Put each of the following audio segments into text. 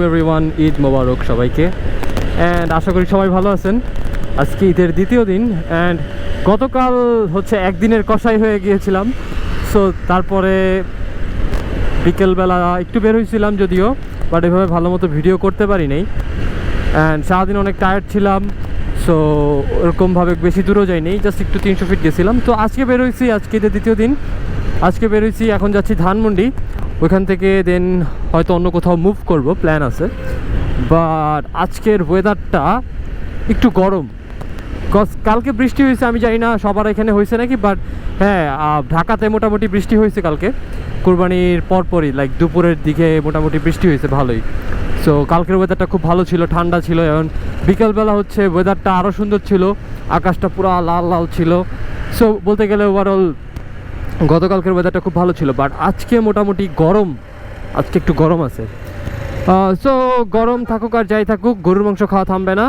Everyone, Eid মোবারক সবাইকে। And আশা করি সবাই ভালো আছেন। আজকে ঈদের দ্বিতীয় দিন অ্যান্ড গতকাল হচ্ছে একদিনের কষাই হয়ে গিয়েছিলাম। সো তারপরে বিকেলবেলা একটু বের হয়েছিলাম যদিও, বাট এভাবে ভালো মতো ভিডিও করতে পারি নাই। অ্যান্ড সারাদিন অনেক টায়ার্ড ছিলাম, সো ওরকমভাবে বেশি দূরও যাইনি, জাস্ট একটু 300 ফিট গেছিলাম। তো আজকে বের হয়েছি, আজকে ঈদের দ্বিতীয় দিন। আজকে বের হয়েছি, এখন যাচ্ছি ধানমন্ডি। ওইখান থেকে দেন হয়তো অন্য কোথাও মুভ করব, প্ল্যান আছে। বাট আজকের ওয়েদারটা একটু গরম, কজ কালকে বৃষ্টি হয়েছে। আমি জানি না সবার এখানে হয়েছে নাকি, বাট হ্যাঁ, ঢাকাতে মোটামুটি বৃষ্টি হয়েছে কালকে কুরবানির পরপরই, লাইক দুপুরের দিকে মোটামুটি বৃষ্টি হয়েছে ভালোই। সো কালকের ওয়েদারটা খুব ভালো ছিল, ঠান্ডা ছিল। এখন বিকালবেলা হচ্ছে ওয়েদারটা আরও সুন্দর ছিল, আকাশটা পুরো লাল লাল ছিল। সো বলতে গেলে ওভারঅল গতকালকের ওয়েদারটা খুব ভালো ছিল, বাট আজকে মোটামুটি গরম, আজকে একটু গরম আছে। সো গরম থাকুক আর যাই থাকুক, গরুর মাংস খাওয়া থামবে না।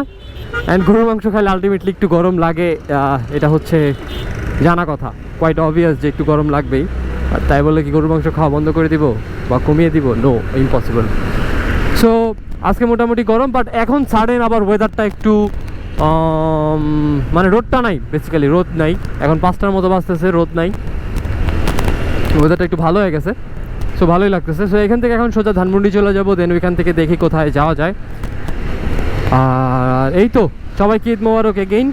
অ্যান্ড গরুর মাংস খাইলে আলটিমেটলি একটু গরম লাগে, এটা হচ্ছে জানা কথা, কোয়াইট অবভিয়াস যে একটু গরম লাগবেই। আর তাই বলে কি গরুর মাংস খাওয়া বন্ধ করে দিব বা কমিয়ে দিব? No, impossible. সো আজকে মোটামুটি গরম, বাট এখন সাডেন আবার ওয়েদারটা একটু মানে রোদটা নাই, বেসিক্যালি রোদ নাই। এখন 5টার মতো বাজতেছে, রোদ নাই, ওয়েদারটা একটু ভালো হয়ে গেছে। সো ভালোই লাগতেছে। সো এখান থেকে এখন সোজা ধানমন্ডি চলে যাবো, দেন ওইখান থেকে দেখি কোথায় যাওয়া যায়। আর এই তো, সবাইকে ঈদ মোবারক এগেইন।